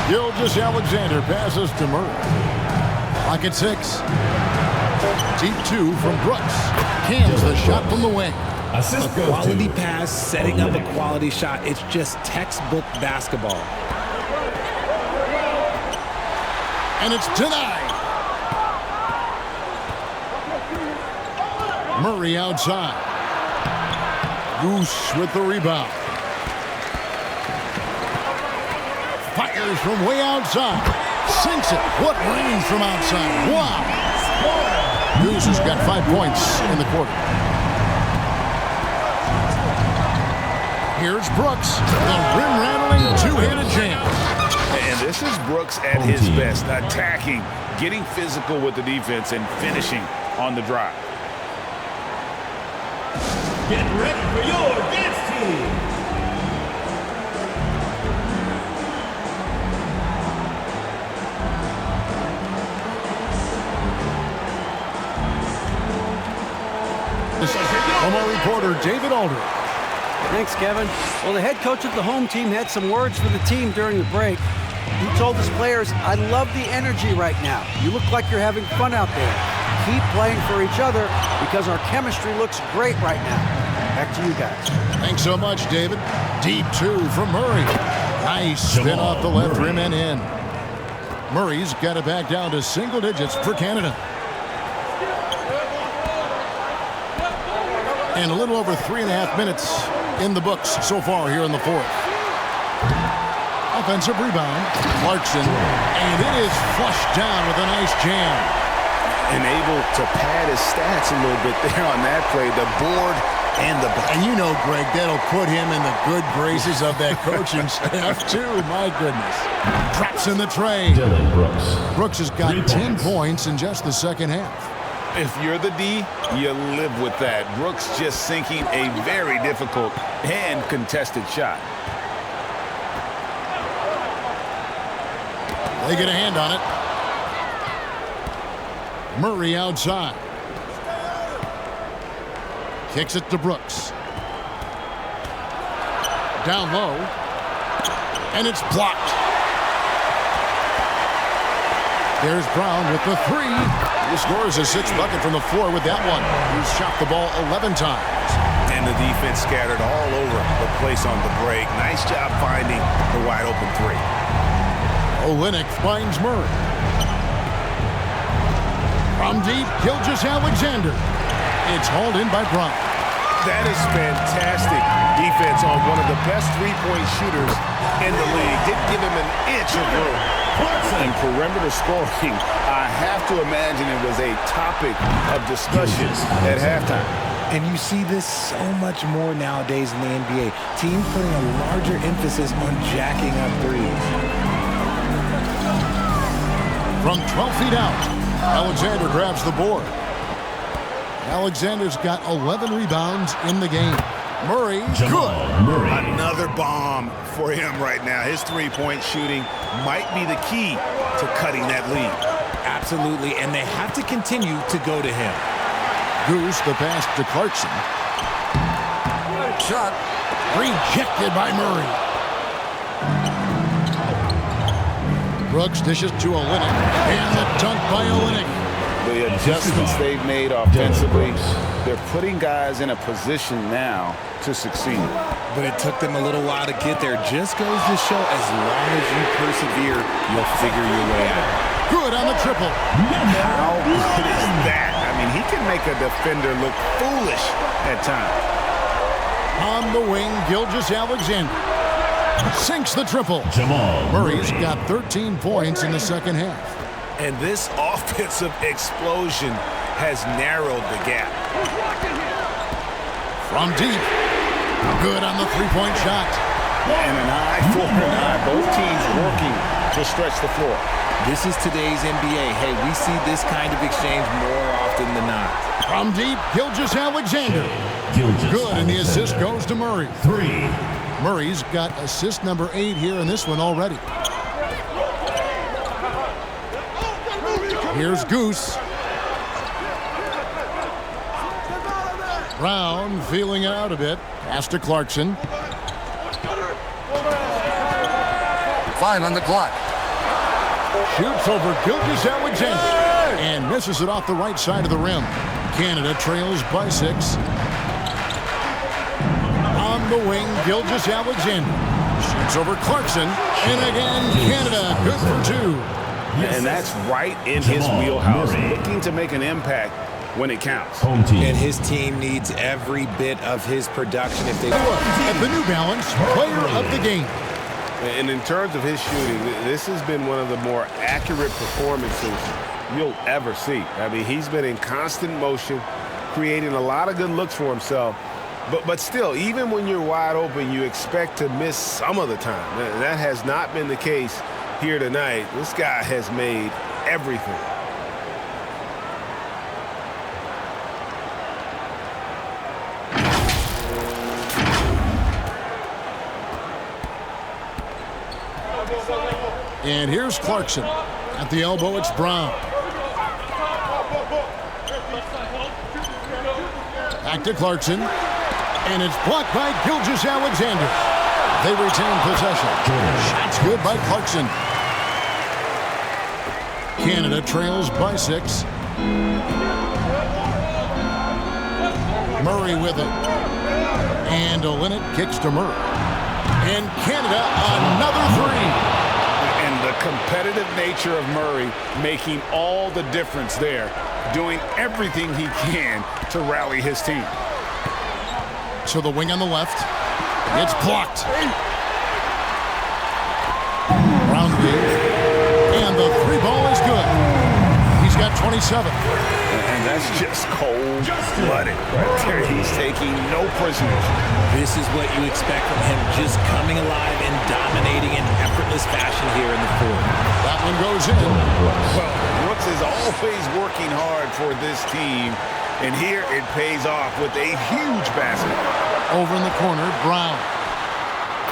Gilgeous Alexander passes to Murray. Clock at 6. Deep 2 from Brooks. Cans the shot from the wing. A quality pass, setting up a quality shot. It's just textbook basketball. And it's denied. Murray outside. Goose with the rebound. Fires from way outside. Sinks it. What range from outside. Wow. Goose has got 5 points in the quarter. Here's Brooks. The rim-rattling two-handed jam. And this is Brooks at his best. Attacking, getting physical with the defense, and finishing on the drive. Get ready for your dance team. From our reporter, David Aldridge. Thanks, Kevin. Well, the head coach of the home team had some words for the team during the break. He told his players, "I love the energy right now. You look like you're having fun out there. Keep playing for each other because our chemistry looks great right now." Back to you guys. Thanks so much, David. Deep 2 from Murray. Nice spin off the left rim and in. Murray's got it back down to single digits for Canada. And a little over 3.5 minutes in the books so far here in the fourth. Offensive rebound. Clarkson. And it is flushed down with a nice jam. And able to pad his stats a little bit there on that play. The board and the back. And you know, Greg, that'll put him in the good graces of that coaching staff, too. My goodness. Drops in the tray. Dylan Brooks. Brooks has got 10 points in just the second half. If you're the D, you live with that. Brooks just sinking a very difficult and contested shot. They get a hand on it. Murray outside. Kicks it to Brooks. Down low. And it's blocked. There's Brown with the 3. He scores a 6th bucket from the floor with that one. He's shot the ball 11 times. And the defense scattered all over the place on the break. Nice job finding the wide open 3. Olynyk finds Murray. From deep, Gilgeous Alexander. It's hauled in by Brown. That is fantastic defense on one of the best three-point shooters in the league. Didn't give him an inch of room. And perimeter scoring, I have to imagine it was a topic of discussion at halftime. And you see this so much more nowadays in the NBA. Teams putting a larger emphasis on jacking up threes. From 12 feet out, Alexander grabs the board. Alexander's got 11 rebounds in the game. Murray, good. Another bomb for him right now. His three-point shooting might be the key to cutting that lead. Absolutely, and they have to continue to go to him. Goose, the pass to Clarkson. Shot. Rejected by Murray. Brooks dishes to Olynyk. And the dunk by Olynyk. The adjustments they've made offensively, they're putting guys in a position now to succeed. But it took them a little while to get there. Just goes to show as long as you persevere, you'll figure your way out. Good on the triple. How good is that? I mean, he can make a defender look foolish at times. On the wing, Gilgeous Alexander sinks the triple. Murray's got 13 points in the second half. And this offensive explosion has narrowed the gap. From deep. Good on the three-point shot. And an eye for an eye. Both teams working to stretch the floor. This is today's NBA. Hey, we see this kind of exchange more often than not. From deep, Gilgeous Alexander. Good, and the assist goes to Murray. 3. Murray's got assist number 8 here in this one already. Here's Goose. Brown feeling it out a bit. Pass to Clarkson. 5 on the clock. Shoots over Gilgeous-Alexander and misses it off the right side of the rim. Canada trails by 6. On the wing, Gilgeous-Alexander shoots over Clarkson, and again Canada good for 2. And that's right in his wheelhouse, looking to make an impact when it counts. And his team needs every bit of his production if they look at the New Balance player of the game. And in terms of his shooting, this has been one of the more accurate performances you'll ever see. I mean, he's been in constant motion, creating a lot of good looks for himself. But still, even when you're wide open, you expect to miss some of the time. That has not been the case here tonight. This guy has made everything. And here's Clarkson. At the elbow, it's Brown. Back to Clarkson. And it's blocked by Gilgeous-Alexander. They retain possession. Shots good by Clarkson. Canada trails by 6. Murray with it. And Olenek kicks to Murray. And Canada another 3. And the competitive nature of Murray making all the difference there, doing everything he can to rally his team. So the wing on the left. It's blocked. Brown lead. And the 3 ball is good. He's got 27. And that's just cold-blooded right there. He's taking no prisoners. This is what you expect from him, just coming alive and dominating in effortless fashion here in the fourth. That one goes in. Well, Brooks is always working hard for this team, and here it pays off with a huge basket. Over in the corner, Brown.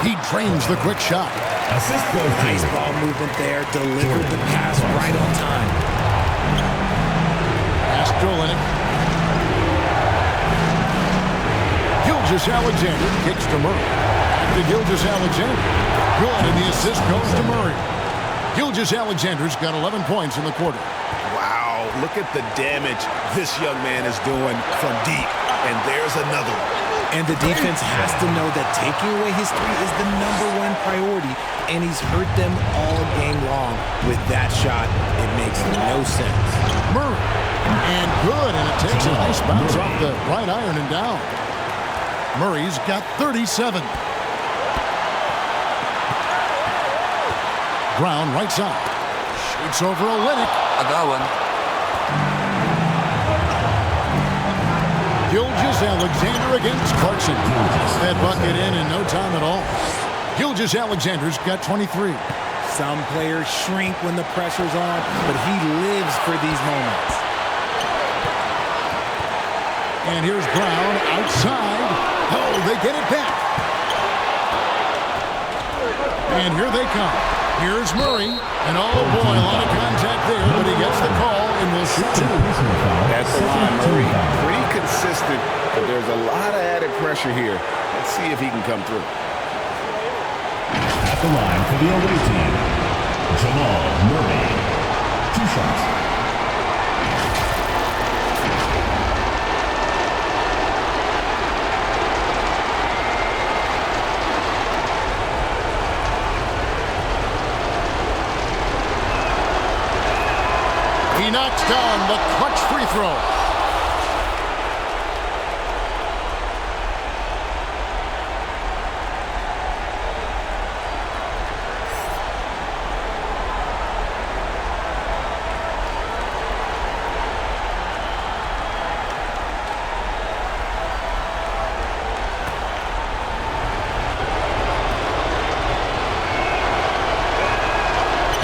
He drains the quick shot. Nice ball movement there, delivered the pass right on time. Pass to Olenek. Gilgeous-Alexander kicks to Murray. To Gilgeous-Alexander. Good, and the assist goes to Murray. Gilgeous-Alexander's got 11 points in the quarter. Wow, look at the damage this young man is doing from deep. And there's another one. And the defense has to know that taking away his 3 is the #1 priority, and he's hurt them all game long. With that shot, it makes no sense. Murray. And good, and it takes a nice bounce off the right iron and down. Murray's got 37. Brown right side. Shoots over Olenek. I got one. Gilgeous-Alexander against Clarkson. That bucket in no time at all. Gilgeous-Alexander's got 23. Some players shrink when the pressure's on, but he lives for these moments. And here's Brown outside. Oh, they get it back. And here they come. Here's Murray. And oh boy, a lot of contact there, but he gets the call and will shoot 2. That's the line, Murray. Pretty consistent, but there's a lot of added pressure here. Let's see if he can come through. At the line for the away team, Jamal Murray. 2 shots. He knocks down the clutch free throw.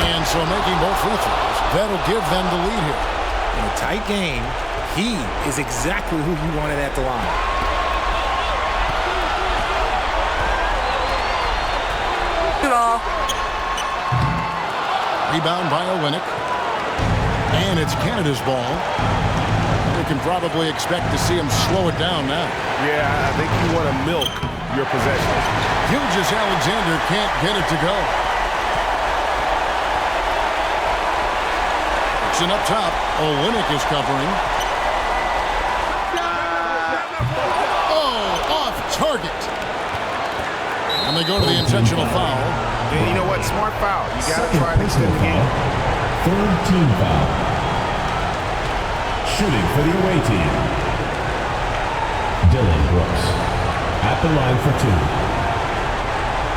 And so making both free throws, that'll give them the lead here. In a tight game, he is exactly who you wanted at the line. Rebound by Olenek. And it's Canada's ball. We can probably expect to see him slow it down now. Yeah, I think you want to milk your possession. Gilgeous Alexander can't get it to go. Up top, Olynyk is covering. Oh, off target. And they go to the intentional foul. And you know what? Smart foul. You got to try and extend the game. Third team foul. Shooting for the away team. Dylan Brooks at the line for 2.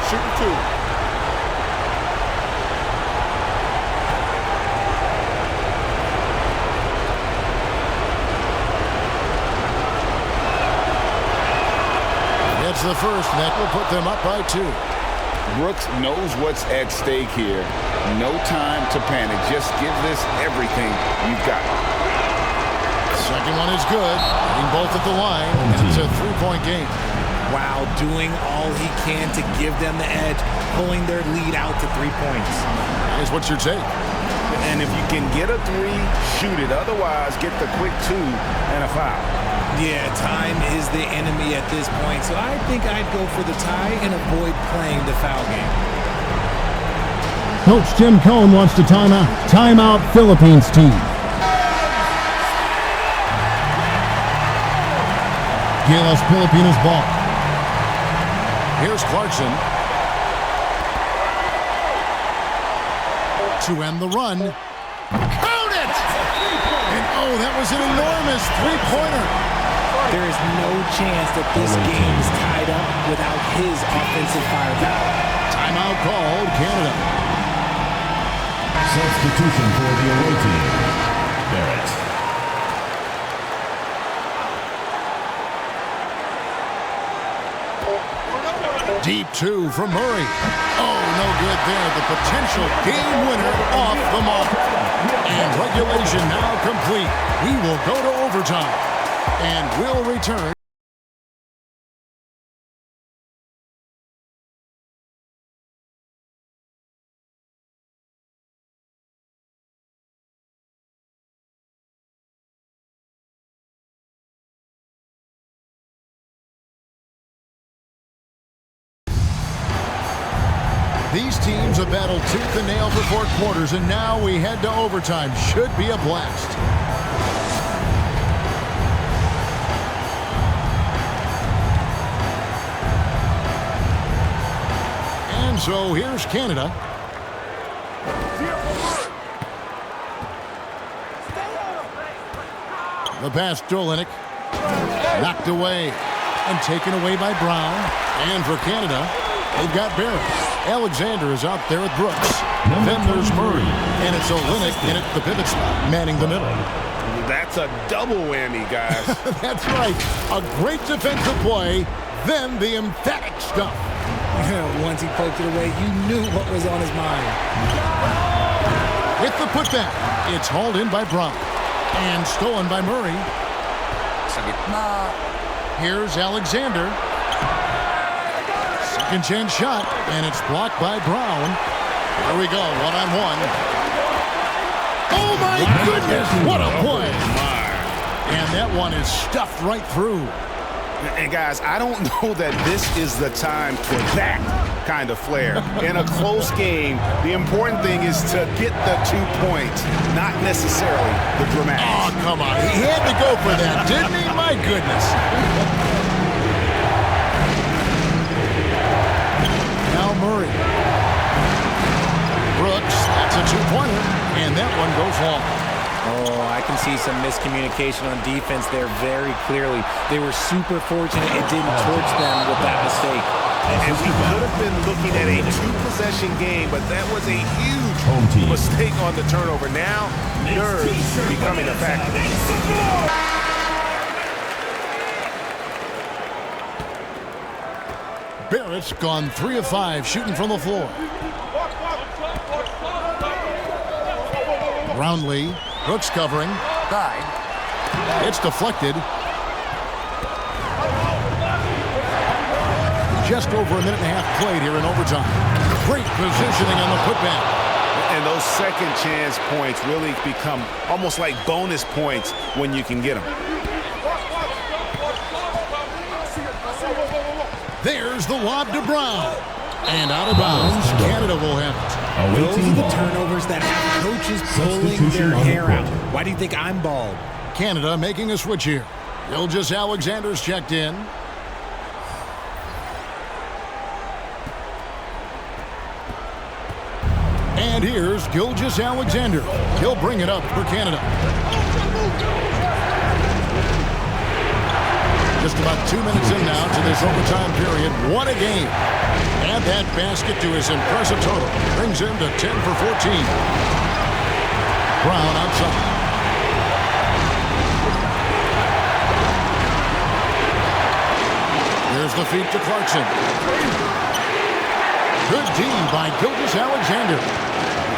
Shooting 2. That's the first, and that will put them up by 2. Brooks knows what's at stake here. No time to panic. Just give this everything you've got. Second one is good. Hitting both at the line, and it's a 3-point game. Wow, doing all he can to give them the edge, pulling their lead out to 3 points. Here's what's your take? And if you can get a 3, shoot it. Otherwise, get the quick 2 and a foul. Yeah, time is the enemy at this point, so I think I'd go for the tie and avoid playing the foul game. Coach Jim Cohn wants to timeout Philippines team. GILAS Pilipinas ball. Here's Clarkson. To end the run. Count it! And oh, that was an enormous 3-pointer. There is no chance that this game is tied up without his offensive firepower. Timeout called, Canada. Substitution for the away team. Barrett. Deep 2 from Murray. Oh, no good there. The potential game winner off the mark. And regulation now complete. We will go to overtime. And we'll return. These teams have battled tooth and nail for 4 quarters, and now we head to overtime. Should be a blast. And so here's Canada. The pass to Olynyk. Knocked away and taken away by Brown. And for Canada, they've got Barrett. Alexander is out there with Brooks. Then there's Murray. And it's Olynyk in at the pivot spot, manning the middle. That's a double whammy, guys. That's right. A great defensive play, then the emphatic stuff. Once he poked it away, you knew what was on his mind. With the putback, it's hauled in by Brown. And stolen by Murray. Here's Alexander. Second chance shot, and it's blocked by Brown. Here we go, one-on-one. Oh, my goodness, what a play. And that one is stuffed right through. And, guys, I don't know that this is the time for that kind of flair. In a close game, the important thing is to get the 2 points, not necessarily the dramatics. Oh, come on. He had to go for that, didn't he? My goodness. Now Murray. Brooks, that's a 2-pointer, and that one goes long. Oh, I can see some miscommunication on defense there very clearly. They were super fortunate it didn't torch them with that mistake. And we could have been looking at a 2-possession game, but that was a huge mistake on the turnover. Now, nerves becoming a factor. Barrett's gone 3 of 5 shooting from the floor. Brownlee, Brooks covering. It's deflected. Just over a minute and a half played here in overtime. Great positioning on the putback. And And those second chance points really become almost like bonus points when you can get them. There's the lob to Brown. And out of bounds, Canada will have it. Those are the turnovers that have coaches pulling their hair out. Why do you think I'm bald? Canada making a switch here. Gilgeous Alexander's checked in. And here's Gilgeous Alexander. He'll bring it up for Canada. Just about 2 minutes in now to this overtime period. What a game. Add that basket to his impressive total. Brings him to 10 for 14. Brown outside. Here's the feed to Clarkson. Good D by Gilgeous Alexander.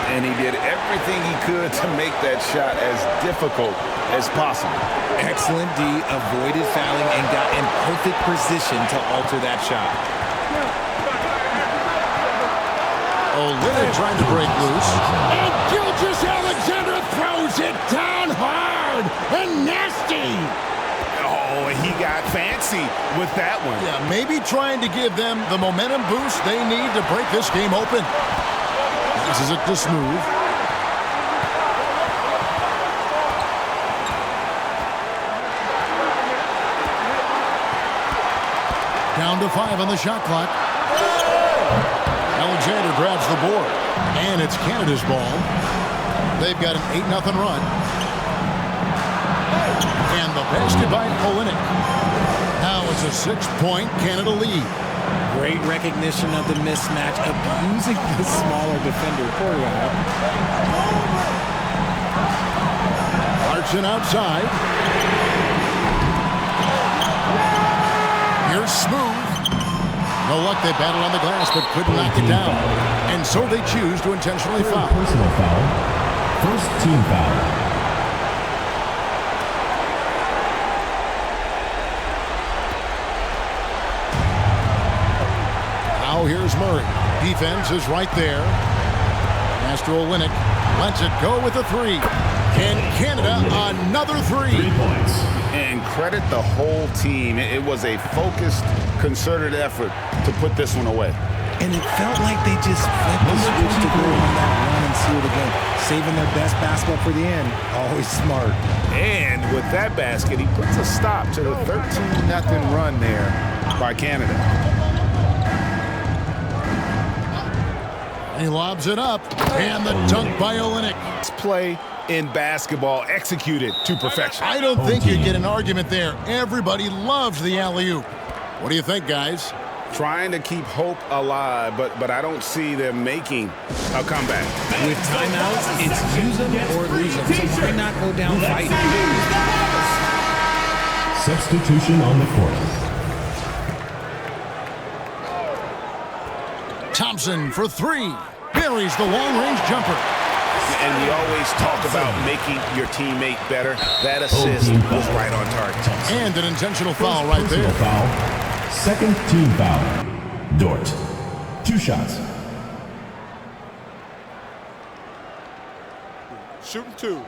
And he did everything he could to make that shot as difficult as possible. Excellent D, avoided fouling and got in perfect position to alter that shot. Olynyk trying to break loose. And Gilgeous Alexander throws it down hard and nasty. Oh, he got fancy with that one. Yeah, maybe trying to give them the momentum boost they need to break this game open. Passes it to Smooth. Down to 5 on the shot clock. Alexander grabs the board. And it's Canada's ball. They've got an 8-0 run. And the basket by Olynyk. Now it's a 6-point Canada lead. Great recognition of the mismatch, abusing the smaller defender. Poor guy. Clarkson outside. Here's Smooth. No luck, they battled on the glass, but couldn't knock it down. And so they choose to intentionally foul. Personal foul. First team foul. Now here's Murray. Defense is right there. Master Olynyk lets it go with a 3. And Canada another 3. 3 points. And credit the whole team. It was a focused, concerted effort to put this one away. And it felt like they just flipped the switch to go on that run and seal the game. Saving their best basketball for the end. Always smart. And with that basket, he puts a stop to the 13-0 run there by Canada. He lobs it up. And the dunk by Olynyk. This play in basketball executed to perfection. I don't think you get an argument there. Everybody loves the alley-oop. What do you think, guys? Trying to keep hope alive, but I don't see them making a comeback. With timeouts, it's use them or lose them. So why not go down fighting? Substitution on the court. Thompson for 3. Buries the long-range jumper. And we always talk about making your teammate better. That assist was right on target. And an intentional foul right there. Foul. Second team foul. Dort. 2 shots. Shooting 2.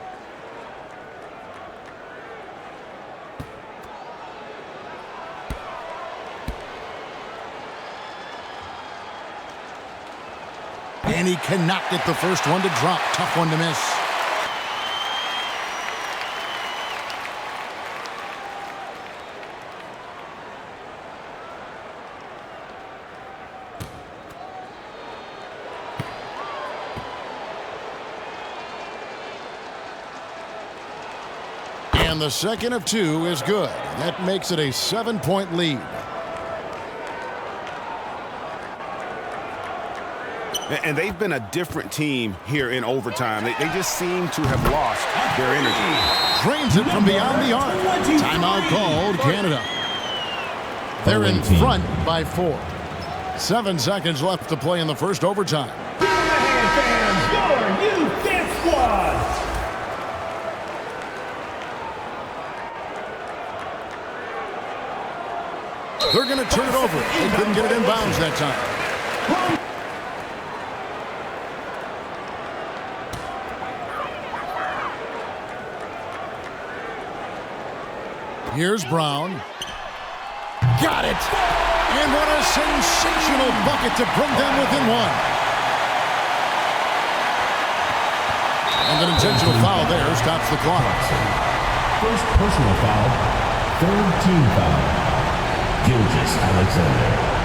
And he cannot get the first one to drop. Tough one to miss. And the second of 2 is good. That makes it a 7-point lead. And they've been a different team here in overtime. They just seem to have lost their energy. Drains it from beyond the arc. Timeout called Canada. They're in front by 4. 7 seconds left to play in the first overtime. Fans, your youth dance squad. They're going to turn it over. They couldn't get it in bounds that time. Here's Brown. Got it! And what a sensational bucket to bring them within one. And an intentional foul there stops the clock. First personal foul, third team foul. Gilgis Alexander.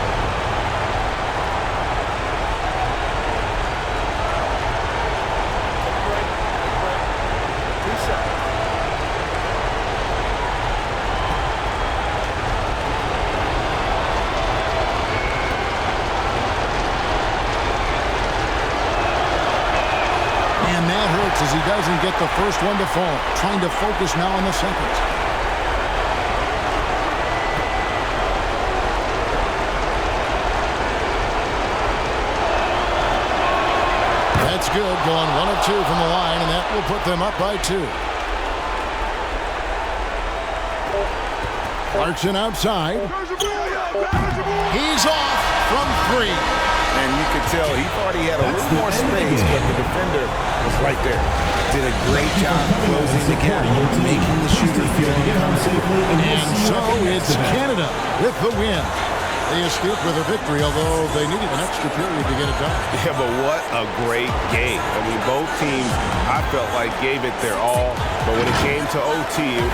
As he doesn't get the first one to fall. Trying to focus now on the second. That's good. Going 1 of 2 from the line, and that will put them up by 2. Clarkson outside. He's off from 3. And you could tell he thought he had a little more space, but the defender was right there. Did a great job closing the gap, making the shooter feel uncomfortable. And so it's Canada with the win. They escaped with a victory, although they needed an extra period to get it done. Yeah, but what a great game. I mean, both teams, I felt like, gave it their all. But when it came to OT,